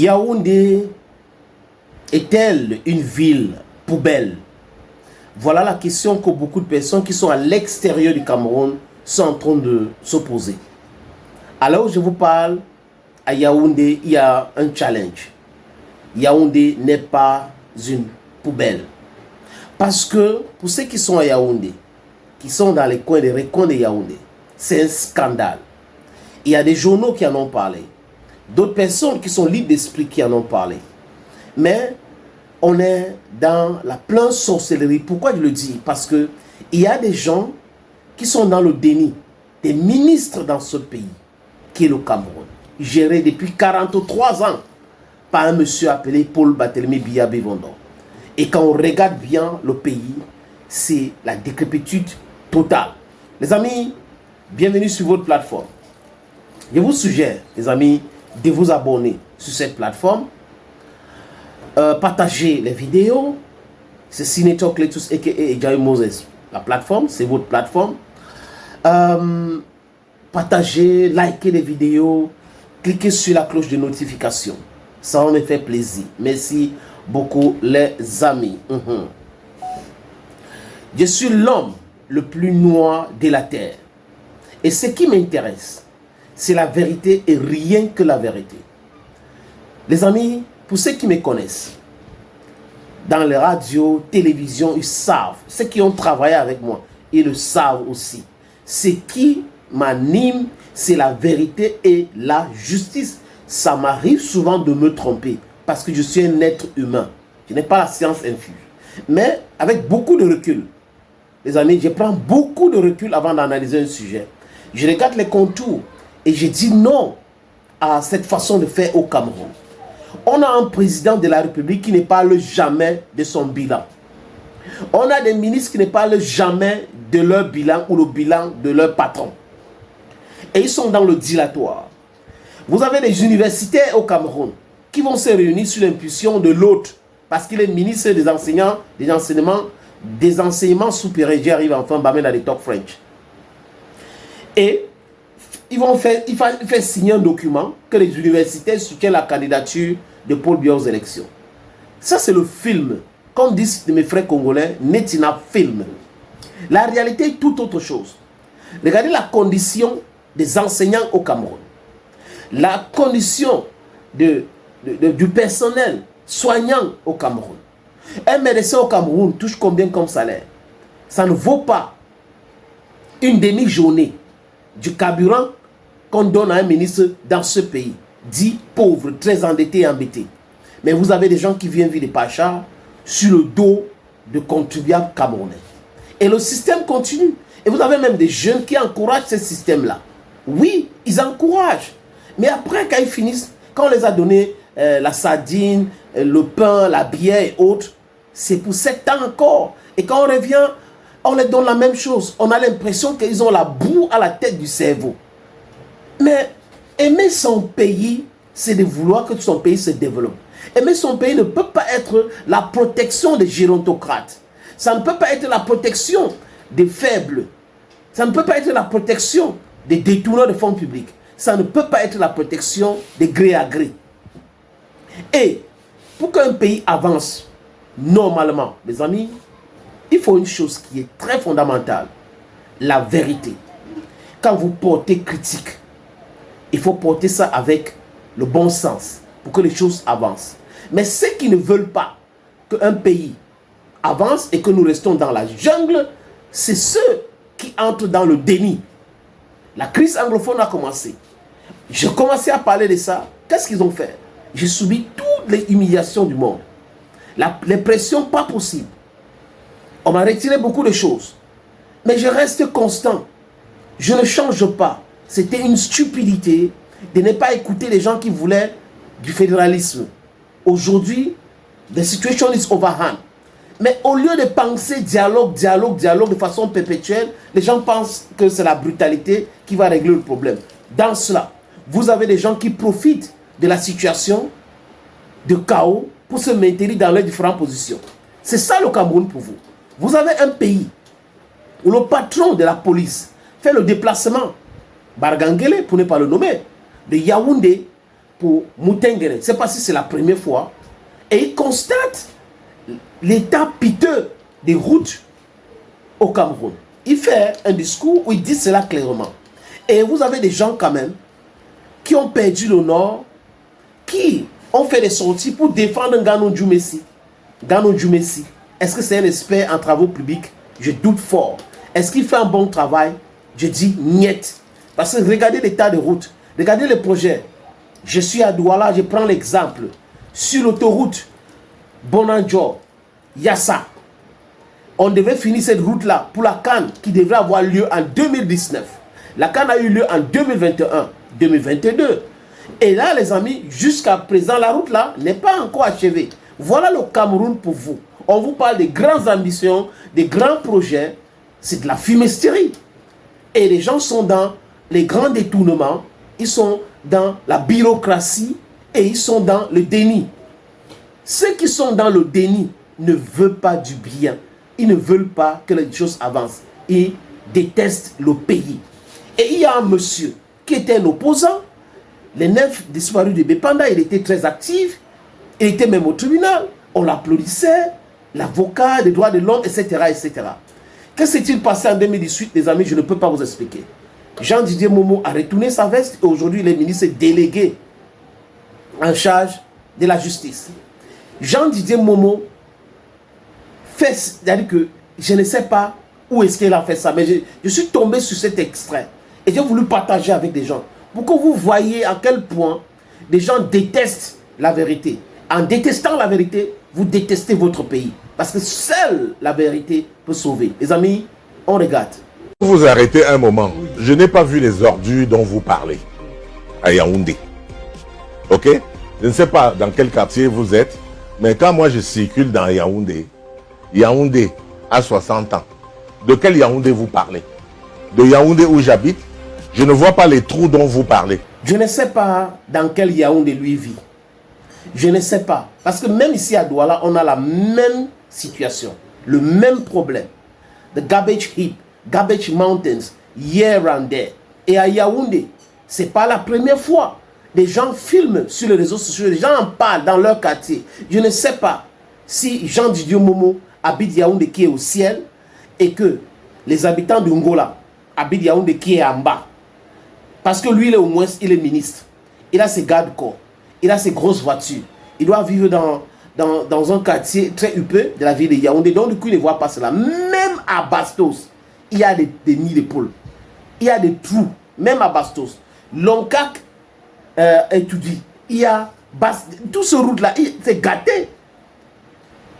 Yaoundé est-elle une ville poubelle? Voilà la question que beaucoup de personnes qui sont à l'extérieur du Cameroun sont en train de se poser. Alors je vous parle, à Yaoundé, il y a un challenge. Yaoundé n'est pas une poubelle. Parce que pour ceux qui sont à Yaoundé, qui sont dans les coins, les recoins de Yaoundé, c'est un scandale. Il y a des journaux qui en ont parlé. D'autres personnes qui sont libres d'esprit qui en ont parlé. Mais on est dans la pleine sorcellerie. Pourquoi je le dis? Parce que il y a des gens qui sont dans le déni. Des ministres dans ce pays, qui est le Cameroun, géré depuis 43 ans par un monsieur appelé Paul Barthélémy Biya Bivondon. Et quand on regarde bien le pays, c'est la décrépitude totale. Les amis, bienvenue sur votre plateforme. Je vous suggère, les amis, de vous abonner sur cette plateforme. Partagez les vidéos. C'est Senator Cletus a.k.a. Jai Moses. La plateforme, c'est votre plateforme. Partagez, likez les vidéos. Cliquez sur la cloche de notification. Ça me fait plaisir. Merci beaucoup les amis. Je suis l'homme le plus noir de la terre. Et ce qui m'intéresse, c'est la vérité et rien que la vérité. Les amis, pour ceux qui me connaissent, dans les radios, télévision, ils savent. Ceux qui ont travaillé avec moi, ils le savent aussi. Ce qui m'anime, c'est la vérité et la justice. Ça m'arrive souvent de me tromper parce que je suis un être humain. Je n'ai pas la science infuse. Mais avec beaucoup de recul, les amis, je prends beaucoup de recul avant d'analyser un sujet. Je regarde les contours et je dis non à cette façon de faire au Cameroun. On a un président de la République qui ne parle jamais de son bilan. On a des ministres qui ne parlent jamais de leur bilan ou le bilan de leur patron. Et ils sont dans le dilatoire. Vous avez des universitaires au Cameroun qui vont se réunir sous l'impulsion de l'autre parce qu'il est ministre des enseignants, des enseignements supérieurs. J'arrive enfin, Bamena de Talk French. Et il fait signer un document que les universitaires soutiennent la candidature de Paul Biya aux élections. Ça, c'est le film. Comme disent mes frères congolais, Netina film. La réalité est tout autre chose. Regardez la condition des enseignants au Cameroun. La condition du personnel soignant au Cameroun. Un médecin au Cameroun touche combien comme salaire? Ça ne vaut pas une demi-journée du carburant qu'on donne à un ministre dans ce pays, dit pauvre, très endetté et embêté. Mais vous avez des gens qui viennent vivre des pachas sur le dos de contribuables camerounais. Et le système continue. Et vous avez même des jeunes qui encouragent ce système-là. Oui, ils encouragent. Mais après, quand ils finissent, quand on les a donné la sardine, le pain, la bière et autres, c'est pour 7 ans encore. Et quand on revient, on les donne la même chose. On a l'impression qu'ils ont la boue à la tête du cerveau. Mais aimer son pays, c'est de vouloir que son pays se développe. Aimer son pays ne peut pas être la protection des gérontocrates. Ça ne peut pas être la protection des faibles. Ça ne peut pas être la protection des détourneurs de fonds publics. Ça ne peut pas être la protection des gré à gré. Et pour qu'un pays avance normalement, mes amis, il faut une chose qui est très fondamentale. La vérité. Quand vous portez critique, il faut porter ça avec le bon sens pour que les choses avancent. Mais ceux qui ne veulent pas qu'un pays avance et que nous restons dans la jungle, c'est ceux qui entrent dans le déni. La crise anglophone a commencé. J'ai commencé à parler de ça. Qu'est-ce qu'ils ont fait? J'ai subi toutes les humiliations du monde. Les pressions pas possibles. On m'a retiré beaucoup de choses. Mais je reste constant. Je ne change pas. C'était une stupidité de ne pas écouter les gens qui voulaient du fédéralisme. Aujourd'hui, the situation is overhand. Mais au lieu de penser dialogue de façon perpétuelle, les gens pensent que c'est la brutalité qui va régler le problème. Dans cela, vous avez des gens qui profitent de la situation de chaos pour se maintenir dans leurs différentes positions. C'est ça le Cameroun pour vous. Vous avez un pays où le patron de la police fait le déplacement, Bargangele pour ne pas le nommer, de Yaoundé pour Moutengere. Je ne sais pas si c'est la première fois. Et il constate l'état piteux des routes au Cameroun. Il fait un discours où il dit cela clairement. Et vous avez des gens quand même qui ont perdu le nord, qui ont fait des sorties pour défendre Ngano Djoumessi. Ngano Djoumessi, est-ce que c'est un expert en travaux publics? Je doute fort. Est-ce qu'il fait un bon travail? Je dis niet. Parce que regardez l'état de route, regardez les projets. Je suis à Douala, je prends l'exemple. Sur l'autoroute Bonanjo, Yassa, on devait finir cette route-là pour la CAN qui devrait avoir lieu en 2019. La CAN a eu lieu en 2021, 2022. Et là, les amis, jusqu'à présent, la route-là n'est pas encore achevée. Voilà le Cameroun pour vous. On vous parle des grandes ambitions, des grands projets. C'est de la fumisterie. Et les gens sont dans les grands détournements. Ils sont dans la bureaucratie et ils sont dans le déni. Ceux qui sont dans le déni ne veulent pas du bien. Ils ne veulent pas que les choses avancent. Ils détestent le pays. Et il y a un monsieur qui était un opposant. Les 9 disparus de Bépanda, il était très actif. Il était même au tribunal. On l'applaudissait. L'avocat des droits de l'homme, etc., etc. Que s'est-il passé en 2018, les amis? Je ne peux pas vous expliquer. Jean-Didier Momo a retourné sa veste et aujourd'hui, il est ministre délégué en charge de la justice. Jean-Didier Momo fait, c'est-à-dire que je ne sais pas où est-ce qu'il a fait ça, mais je suis tombé sur cet extrait et j'ai voulu partager avec des gens pour que vous voyez à quel point des gens détestent la vérité. En détestant la vérité, vous détestez votre pays. Parce que seule la vérité peut sauver. Les amis, on regarde. Vous arrêtez un moment. Je n'ai pas vu les ordures dont vous parlez à Yaoundé. Ok? Je ne sais pas dans quel quartier vous êtes, mais quand moi je circule dans Yaoundé, Yaoundé a 60 ans. De quel Yaoundé vous parlez? De Yaoundé où j'habite, je ne vois pas les trous dont vous parlez. Je ne sais pas dans quel Yaoundé lui vit. Je ne sais pas. Parce que même ici à Douala, on a la même situation, le même problème. The garbage heap, garbage mountains, here and there. Et à Yaoundé, ce n'est pas la première fois. Des gens filment sur les réseaux sociaux, les gens en parlent dans leur quartier. Je ne sais pas si Jean-Didier Momo habite Yaoundé qui est au ciel et que les habitants de Ngola habitent Yaoundé qui est en bas. Parce que lui, au moins, il est ministre. Il a ses gardes-corps. Il a ses grosses voitures. Il doit vivre dans un quartier très huppé de la ville de Yaoundé. Donc, du coup, il ne voit pas cela. Même à Bastos, il y a des nids de poules. Il y a des trous. Même à Bastos. Loncac étudie. Il y a tout ce route-là, c'est gâté.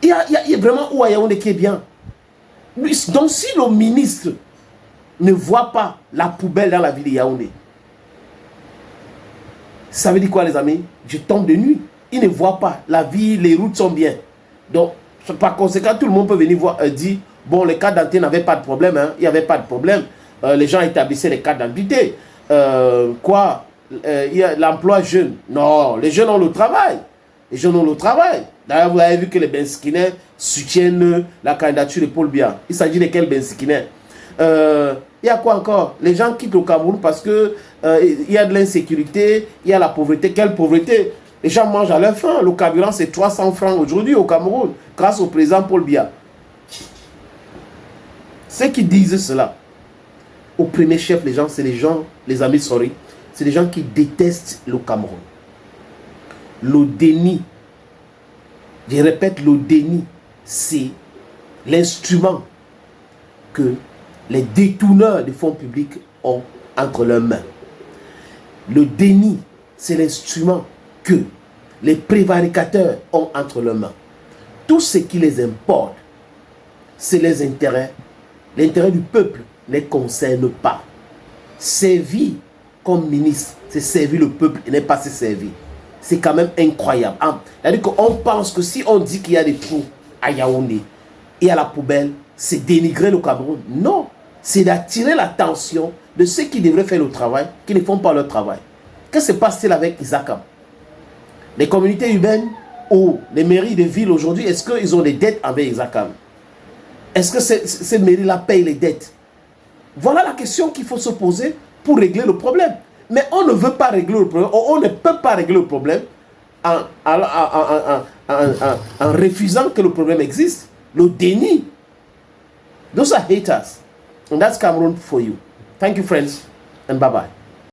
Il y a vraiment où à Yaoundé qui est bien. Donc, si le ministre ne voit pas la poubelle dans la ville de Yaoundé, ça veut dire quoi, les amis? Je tombe de nuit. Ils ne voient pas. La vie, les routes sont bien. Donc, par conséquent, tout le monde peut venir voir, dire, bon, les cartes d'identité n'avaient pas de problème. Hein. Il n'y avait pas de problème. Les gens établissaient les cartes d'identité. Il y a l'emploi jeune. Non, les jeunes ont le travail. Les jeunes ont le travail. D'ailleurs, vous avez vu que les Bensikines soutiennent la candidature de Paul Biya. Il s'agit de quels Bensikines? Il y a quoi encore? Les gens quittent le Cameroun parce que il y a de l'insécurité, il y a la pauvreté. Quelle pauvreté? Les gens mangent à leur faim. Le carburant, c'est 300 francs aujourd'hui au Cameroun, grâce au président Paul Biya. Ceux qui disent cela, au premier chef, les gens, c'est les gens, les amis, sorry, c'est les gens qui détestent le Cameroun. Le déni, je répète, le déni, c'est l'instrument que les détourneurs de fonds publics ont entre leurs mains. Le déni, c'est l'instrument que les prévaricateurs ont entre leurs mains. Tout ce qui les importe, c'est les intérêts. L'intérêt du peuple ne les concerne pas. Servir comme ministre, c'est servir le peuple et n'est pas se servir. C'est quand même incroyable. C'est-à-dire qu'on pense que si on dit qu'il y a des trous à Yaoundé et à la poubelle, c'est dénigrer le Cameroun. Non, c'est d'attirer l'attention de ceux qui devraient faire le travail, qui ne font pas leur travail. Qu'est-ce qui se passe-t-il avec Isakam? Les communautés urbaines ou les mairies de villes aujourd'hui, est-ce qu'ils ont des dettes avec Isakam? Est-ce que ces mairies-là payent les dettes? Voilà la question qu'il faut se poser pour régler le problème. Mais on ne veut pas régler le problème, on ne peut pas régler le problème en refusant que le problème existe. Le déni. Those are haters. And that's Cameroon for you. Thank you, friends, and bye-bye.